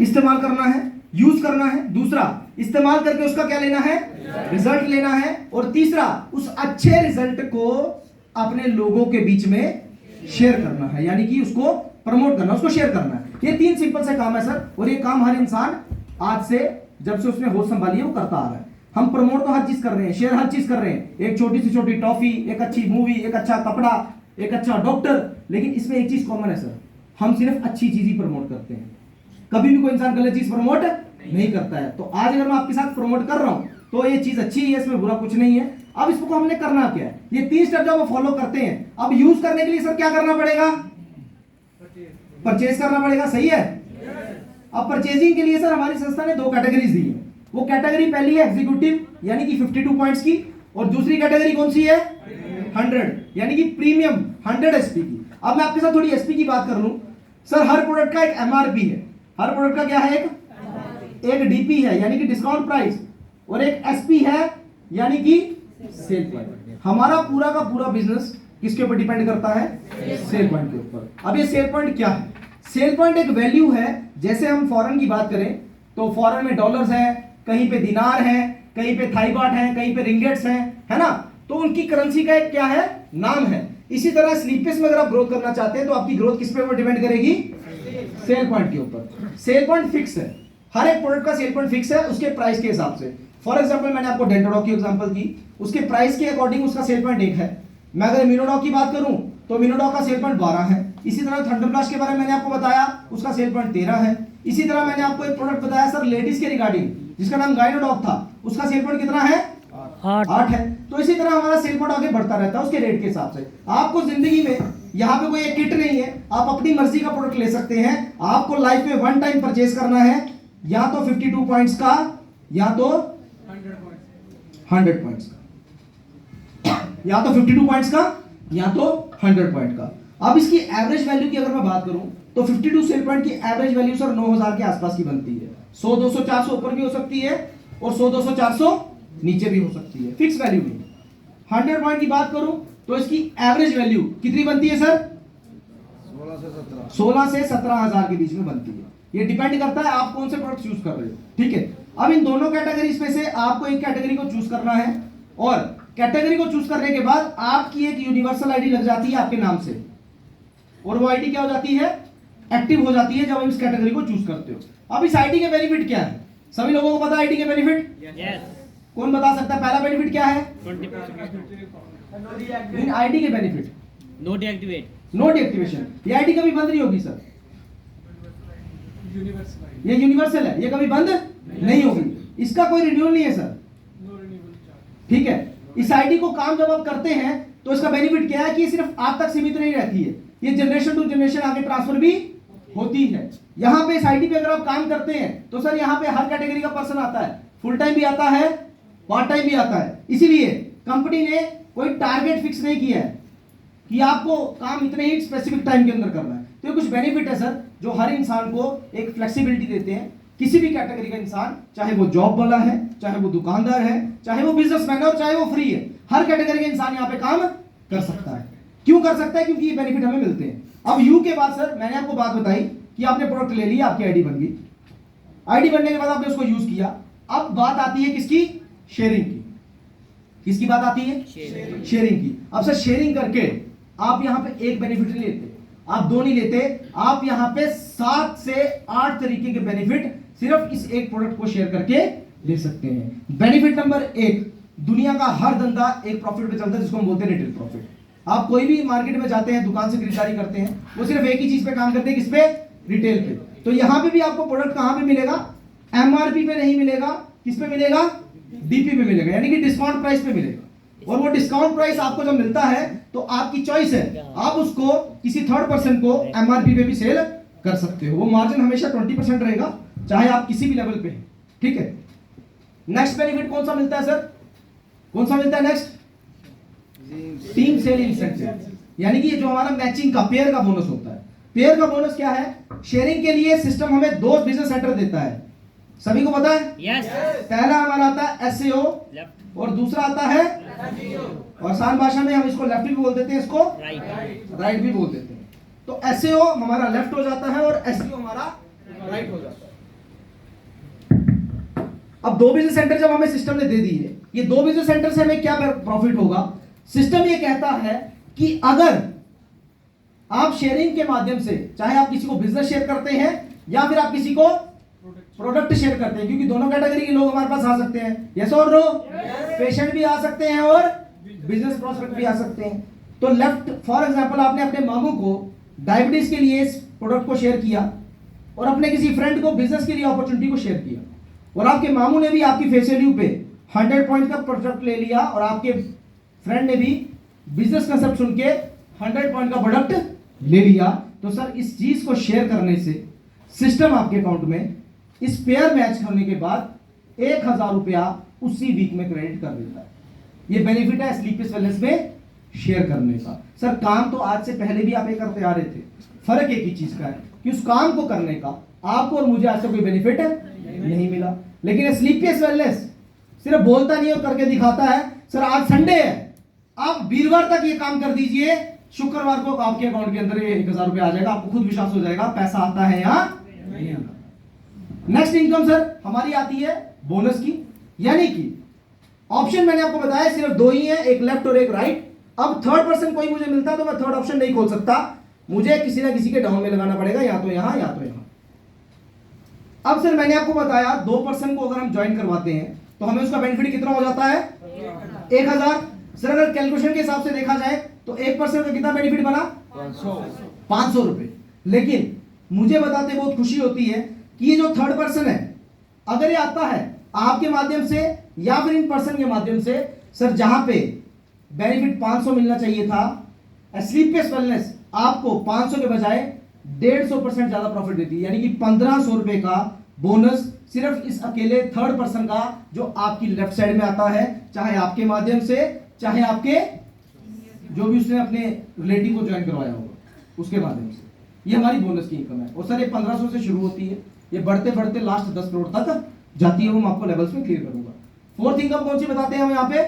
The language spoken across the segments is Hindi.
इस्तेमाल करना है, यूज करना है। दूसरा, इस्तेमाल करके उसका क्या लेना है, रिजल्ट लेना है। और तीसरा, उस अच्छे रिजल्ट को अपने लोगों के बीच में शेयर करना है, यानी कि उसको प्रमोट करना, उसको शेयर करना है। ये 3 सिंपल से काम है सर, और ये काम हर इंसान आज से, जब से उसने होश संभाली है, वो करता आ रहा है। हम प्रमोट तो हर चीज कर रहे हैं, शेयर हर चीज कर रहे हैं, एक छोटी से छोटी टॉफी, एक अच्छी मूवी, एक अच्छा कपड़ा, एक अच्छा डॉक्टर, लेकिन इसमें एक चीज कॉमन है सर, हम सिर्फ अच्छी चीज ही प्रमोट करते हैं। कभी भी कोई इंसान गलत चीज प्रमोट नहीं करता है। तो आज अगर मैं आपके साथ प्रमोट कर रहा हूं तो ये चीज अच्छी है, इसमें बुरा कुछ नहीं है। अब इसको हमने करना क्या है, ये 3 स्टेप जब हम फॉलो करते हैं, अब यूज करने के लिए सर क्या करना पड़ेगा, परचेज करना पड़ेगा, सही है। अब परचेजिंग के लिए सर हमारी संस्था ने 2 कैटेगरीज दी है। वो कैटेगरी पहली है एग्जीक्यूटिव, यानी कि 52 पॉइंट्स की, और दूसरी कैटेगरी कौन सी है, 100, यानी कि प्रीमियम 100 एसपी की। अब मैं आपके साथ थोड़ी एसपी की बात कर लूं सर। हर प्रोडक्ट का एक एमआरपी है, हर प्रोडक्ट का क्या है, एक डीपी है, यानी कि डिस्काउंट प्राइस, और एक एसपी है, यानी कि सेल पॉइंट। हमारा पूरा का पूरा बिजनेस किसके ऊपर डिपेंड करता है, सेल पॉइंट के ऊपर। अब ये सेल पॉइंट क्या है, सेल पॉइंट एक वैल्यू है। जैसे हम फॉरेन की बात करें तो फॉरेन में डॉलर्स है, कहीं पे दिनार है, कहीं पे थाई बाट है, कहीं पे रिंगेट्स है ना, तो उनकी करेंसी का एक क्या है, नाम है। इसी तरह स्लीपेस में अगर आप ग्रोथ करना चाहते हैं तो आपकी ग्रोथ किस पे डिपेंड करेगी, सेल पॉइंट के ऊपर। सेल पॉइंट फिक्स है, हर एक प्रोडक्ट का सेल पॉइंट फिक्स है उसके प्राइस के हिसाब से। फॉर एग्जांपल मैंने आपको डेंटोडॉक की एग्जांपल की, उसके प्राइस के अकॉर्डिंग उसका सेल पॉइंट 1 है। मैं अगर मिनोडॉक की बात करूं तो मिनोडॉक का सेल पॉइंट 12 है। इसी तरह थंडरब्लास्ट के बारे में मैंने आपको बताया, उसका सेल पॉइंट 13 है। इसी तरह मैंने आपको एक प्रोडक्ट बताया सर लेडीज के रिगार्डिंग, जिसका नाम गाइनोडॉक था, उसका सेल पॉइंट कितना है, 8 है। तो इसी तरह हमारा सेल पॉइंट आगे बढ़ता रहता है उसके रेट के हिसाब से। आपको जिंदगी में यहाँ पे कोई एक किट नहीं है, आप अपनी मर्जी का प्रोडक्ट ले सकते हैं। आपको लाइफ में 1 टाइम परचेज करना है, या तो 52 पॉइंट्स का, या तो 100 पॉइंट्स का, या तो 52 पॉइंट्स का, या तो 100 पॉइंट का। अब इसकी एवरेज वैल्यू की अगर मैं बात करूं तो 52 सेल पॉइंट की एवरेज वैल्यू सर 9000 के आसपास की बनती है। 100, 200, 400 ऊपर भी हो सकती है, और 100, 200, 400 नीचे भी हो सकती है, फिक्स वैल्यू नहीं। 100 पॉइंट की बात करूं तो इसकी एवरेज वैल्यू कितनी बनती है सर, 16 से 17,000 के बीच में बनती है। ये डिपेंड करता है आप कौन से प्रोडक्ट चूज कर रहे हो, ठीक है। अब इन दोनों कैटेगरीज में से आपको एक कैटेगरी को चूज करना है, और कैटेगरी को चूज करने के बाद आपकी एक यूनिवर्सल आईडी लग जाती है आपके नाम से, और वो आईडी क्या हो जाती है, एक्टिव हो जाती है जब हम इस कैटेगरी को चूज करते हो। अब इस आईडी के बेनिफिट क्या है, सभी लोगों को पता है आईडी के बेनिफिट? Yes. कौन बता सकता है पहला बेनिफिट क्या है? 20%. इन आईडी के benefit, No deactivate. No deactivation. ये आईडी कभी बंद नहीं होगी सर, ये यूनिवर्सल है, ये कभी बंद नहीं होगी, इसका कोई रिन्यूअल नहीं है सर, ठीक है। इस आईडी को काम जब आप करते हैं तो इसका बेनिफिट क्या है कि ये सिर्फ आप तक सीमित नहीं रहती है, ये जनरेशन टू जनरेशन आगे ट्रांसफर भी होती है। यहाँ पे इस आईडी पे अगर आप काम करते हैं तो सर यहाँ पे हर कैटेगरी का पर्सन आता है, फुल टाइम भी आता है, पार्ट टाइम भी आता है। इसीलिए कंपनी ने कोई टारगेट फिक्स नहीं किया है कि आपको काम इतने ही स्पेसिफिक टाइम के अंदर करना है। तो ये कुछ बेनिफिट है सर जो हर इंसान को एक फ्लेक्सिबिलिटी देते हैं। किसी भी कैटेगरी का इंसान, चाहे वो जॉब वाला है, चाहे वो दुकानदार है, चाहे वो बिजनेसमैन है, और चाहे वो फ्री है, हर कैटेगरी का इंसान यहाँ पे काम कर सकता है। क्यों कर सकता है? क्योंकि ये बेनिफिट हमें मिलते हैं। अब यू के बाद सर मैंने आपको बात बताई कि आपने प्रोडक्ट ले लिया, आपकी आईडी बन गई, आईडी बनने के बाद आपने उसको यूज किया। अब बात आती है किसकी? शेयरिंग की। किसकी बात आती है? शेयरिंग की। अब सर शेयरिंग करके आप यहाँ पे एक बेनिफिट नहीं लेते, आप 2 नहीं लेते, आप यहाँ पे 7 से 8 तरीके के बेनिफिट सिर्फ इस एक प्रोडक्ट को शेयर करके ले सकते हैं। बेनिफिट नंबर 1, दुनिया का हर धंधा एक प्रॉफिट पे चलता है जिसको हम बोलते हैं रिटेल प्रॉफिट। आप कोई भी मार्केट में जाते हैं, दुकान से खरीदारी करते हैं, वो सिर्फ एक ही चीज पे काम करते हैं, किस पे? रिटेल पे। तो यहाँ पे भी आपको प्रोडक्ट कहाँ पे मिलेगा? एमआरपी पे नहीं मिलेगा, किस पे मिलेगा? डीपी पे मिलेगा, यानी कि डिस्काउंट प्राइस पे मिलेगा। और वो डिस्काउंट प्राइस आपको जब मिलता है तो आपकी चॉइस है, आप उसको किसी थर्ड पर्सन को एमआरपी पे भी सेल कर सकते हो। वो मार्जिन हमेशा 20% रहेगा, चाहे आप किसी भी लेवल पे हैं, ठीक है। नेक्स्ट बेनिफिट कौन सा मिलता है सर? कौन सा मिलता है नेक्स्ट? टीम सेल इंसेंटिव, यानी कि जो हमारा मैचिंग का पेयर का बोनस होता है। पेयर का बोनस क्या है? शेयरिंग के लिए सिस्टम हमें 2 बिजनेस सेंटर देता है, सभी को पता है? Yes. पहला हमारा आता है एसएओ, Left. और दूसरा आता है, और आसान भाषा में हम इसको लेफ्ट भी बोल देते हैं, इसको Right. राइट भी बोल देते हैं। तो एसएओ हमारा लेफ्ट हो जाता है और एसईओ हमारा राइट हो जाता है। अब 2 बिजनेस सेंटर जब हमें सिस्टम ने दे दिए, ये 2 बिजनेस सेंटर से हमें क्या प्रॉफिट होगा? सिस्टम ये कहता है कि अगर आप शेयरिंग के माध्यम से, चाहे आप किसी को बिजनेस शेयर करते हैं या फिर आप किसी को प्रोडक्ट शेयर करते हैं, क्योंकि दोनों कैटेगरी के लोग हमारे पास आ सकते हैं, यस और नो? पेशेंट भी आ सकते हैं और बिजनेस प्रोस्पेक्ट भी आ सकते हैं। तो लेफ्ट फॉर एग्जांपल आपने अपने मामू को डायबिटीज के लिए इस प्रोडक्ट को शेयर किया और अपने किसी फ्रेंड को बिजनेस के लिए अपॉर्चुनिटी को शेयर किया, और आपके मामू ने भी आपकी फेस वैल्यू पे 100 पॉइंट का प्रोडक्ट ले लिया और आपके फ्रेंड ने भी बिजनेस कंसेप्ट सुन के 100 पॉइंट का प्रोडक्ट ले लिया। तो सर इस चीज को शेयर करने से सिस्टम आपके अकाउंट में इस पेयर मैच होने के बाद 1000 रुपया उसी वीक में क्रेडिट कर देता है। ये बेनिफिट है स्लीपिस वेलनेस में शेयर करने का। सर काम तो आज से पहले भी आप ये करते आ रहे थे, फर्क एक ही चीज का है कि उस काम को करने का आपको और मुझे आज से कोई बेनिफिट नहीं मिला, लेकिन स्लीपियस वेलनेस सिर्फ बोलता नहीं और करके दिखाता है। सर आज संडे है, आप वीरवार तक ये काम कर दीजिए, शुक्रवार को आपके अकाउंट के अंदर ये 1000 रुपया आ जाएगा, आपको खुद विश्वास हो जाएगा पैसा आता है या नहीं आता। नेक्स्ट इनकम सर हमारी आती है बोनस की, यानी कि ऑप्शन मैंने आपको बताया सिर्फ 2 ही है, एक लेफ्ट और एक राइट। अब थर्ड पर्सन कोई मुझे मिलता तो मैं थर्ड ऑप्शन नहीं खोल सकता, मुझे किसी ना किसी के डाउन में लगाना पड़ेगा, या तो यहां या तो यहां। अब सर मैंने आपको बताया 2 पर्सन को अगर हम ज्वाइन करवाते हैं तो हमें उसका बेनिफिट कितना हो जाता है? 1000। सर अगर कैलकुलेशन के हिसाब से देखा जाए तो 1 पर्सन का कितना बेनिफिट बना? 500 रुपए। लेकिन मुझे बताते बहुत खुशी होती है कि ये जो थर्ड पर्सन है, अगर ये आता है आपके माध्यम से या फिर इन पर्सन के माध्यम से, सर जहां पे बेनिफिट 500 मिलना चाहिए था, स्लीपियस वेलनेस आपको 500 के बजाय 150% ज्यादा प्रॉफिट देती है, यानी कि 1500 रुपए का बोनस सिर्फ इस अकेले थर्ड पर्सन का जो आपकी लेफ्ट साइड में आता है, चाहे आपके माध्यम से चाहे आपके जो भी उसने अपने रिलेटिव को ज्वाइन करवाया होगा उसके माध्यम से। ये हमारी बोनस की इनकम है। और सर ये 1500 से शुरू होती है, ये बढ़ते बढ़ते लास्ट 10 करोड़ तक जाती है, वो मैं आपको लेवल्स में क्लियर करूंगा। फोर्थ इनकम कौन सी बताते हैं हम यहाँ पे?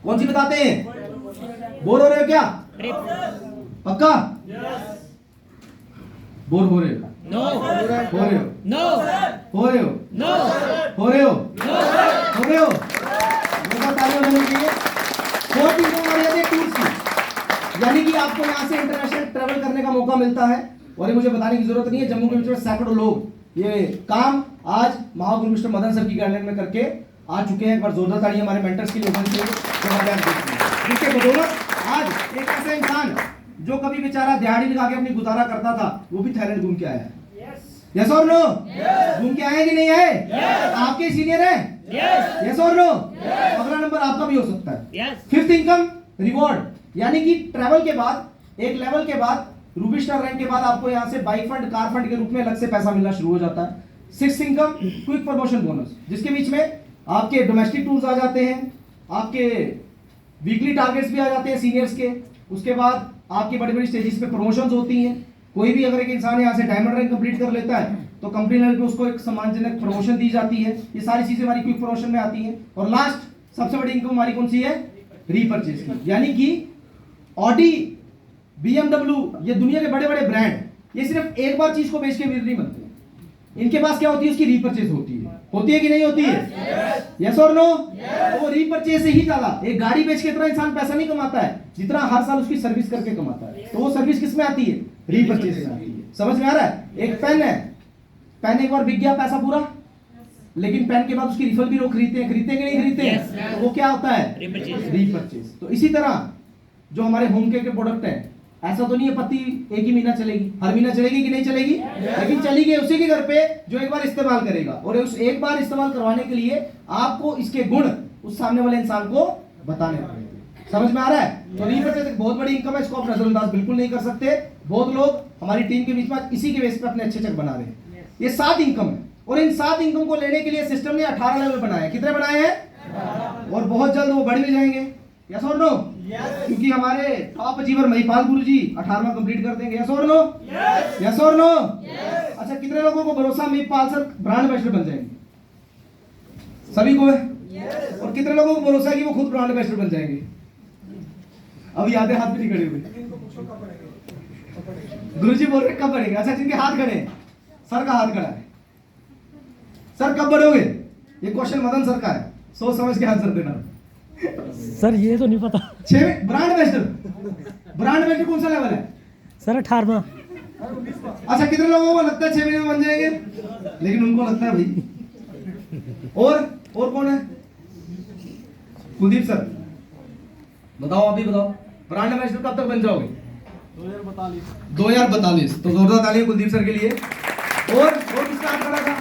कौन सी बताते हैं? बोर हो रहे हो क्या? पक्का? बोर हो रहे हो? नो हो रहे हो? नो हो रहे हो? नो हो रहे हो? हो रहे हो? तालियां बजनी चाहिए। फोर्थ इनकम हमारी आती है टूर्स की, यानी कि आपको यहाँ से इंटरनेशनल ट्रैवल करने का मौका मिलता है। और ये मुझे बताने की जरूरत नहीं है, जम्मू के बीच में सैकड़ों लोग ये काम आज महागुरु मिस्टर मदन सर की गाइडलाइन में करके आ चुके हैं। एक बार जोरदार तालियां हमारे मेंटर्स के लिए होनी चाहिए, जिसके बदौलत आज एक ऐसा इंसान जो कभी बेचारा दिहाड़ी लगा के अपनी गुजारा करता था, वो भी थाईलैंड घूम के आया है। यस और नो? घूम के आए कि नहीं आए? आपके सीनियर है? यस और नो? अगला नंबर आपका भी हो सकता है। फिफ्थ इनकम रिवॉर्ड, यानी कि ट्रैवल के बाद एक लेवल के बाद रूबी स्टार रैंक के बाद आपको यहाँ से बाइक फंड कार फंड के रूप में अलग से पैसा मिलना शुरू हो जाता है। Six income quick promotion bonus, जिसके बीच में आपके डोमेस्टिक टूर्स आ जाते हैं, आपके वीकली टारगेट्स भी आ जाते हैं सीनियर्स के, उसके बाद आपकी बड़ी बड़ी स्टेजेस पे प्रमोशंस होती हैं। कोई भी अगर एक इंसान यहाँ से डायमंड रैंक कंप्लीट कर लेता है तो कंपनी लेवल पे उसको एक सम्मानजनक प्रमोशन दी जाती है। ये सारी चीजें हमारी क्विक प्रमोशन में आती हैं। और लास्ट सबसे बड़ी इनकम हमारी कौन सी है? रीपर्चेज की, यानी कि ऑडी, BMW, ये दुनिया के बड़े बड़े ब्रांड ये सिर्फ एक बार चीज को बेच के वीर नहीं बनते, इनके पास क्या होती है? उसकी रीपर्चेज होती है कि नहीं होती है? यस और नो? तो वो रीपर्चेज से ही डाला, एक गाड़ी बेच के इतना इंसान पैसा नहीं कमाता है जितना हर साल उसकी सर्विस करके कमाता है। तो वो सर्विस किस में आती है? रीपर्चेज में आती है। समझ में आ रहा है? एक पेन है, पेन एक बार बिक गया पैसा पूरा, लेकिन पेन के बाद उसकी रिफिल भी लोग खरीदते हैं कि नहीं खरीदते हैं? तो वो क्या होता है? रीपर्चेज। तो इसी तरह जो हमारे होम केयर के प्रोडक्ट है, ऐसा तो नहीं है पत्ती एक ही महीना चलेगी, हर महीना चलेगी कि नहीं चलेगी? लेकिन चलेगी उसी के घर पे जो एक बार इस्तेमाल करेगा, और उस एक बार इस्तेमाल करवाने के लिए आपको इसके गुण उस सामने वाले इंसान को बताने पड़ेंगे। समझ में आ रहा है? तो रीपर्चेज एक बहुत बड़ी इनकम है, इसको आप नजरअंदाज बिल्कुल नहीं कर सकते। बहुत लोग हमारी टीम के बीच में इसी के बेस पे अपने अच्छे चेक बना रहे हैं। ये 7 इनकम है, और इन 7 इनकम को लेने के लिए सिस्टम ने 18 लेवल बनाए हैं। कितने बनाए हैं? और बहुत जल्द वो बढ़ भी जाएंगे। यस और नो? क्योंकि हमारे टॉप अचीवर महिपाल गुरु जी 18वां कंप्लीट कर देंगे। यस और नो? यस और नो? अच्छा, कितने लोगों को भरोसा महिपाल सर ब्रांड एम्बेसडर बन जाएंगे? सभी को है। और कितने लोगों को भरोसा है कि वो खुद ब्रांड एम्बेसडर बन जाएंगे? अभी आधे हाथ भी नहीं खड़े हुए। गुरु जी बोल रहे कब बढ़ेगा? अच्छा, जिनके हाथ खड़े हैं, सर का हाथ खड़ा है, सर कब बढ़ोगे? ये क्वेश्चन मदन सर का है, सोच समझ के आंसर देना। सर ये तो नहीं पता। 6 ब्रांड एम्बेसडर कौन सा लेवल है? सर 18वां। अच्छा कितने लोगों को लगता है 6 महीने में बन जाएंगे? लेकिन उनको लगता है भाई। और कौन है? कुलदीप सर बताओ, अभी बताओ, ब्रांड एम्बेसडर कब तक बन जाओगे? 2042। तो जोरदार तालियां कुलदीप सर के लिए। और किसका हाथ खड़ा था?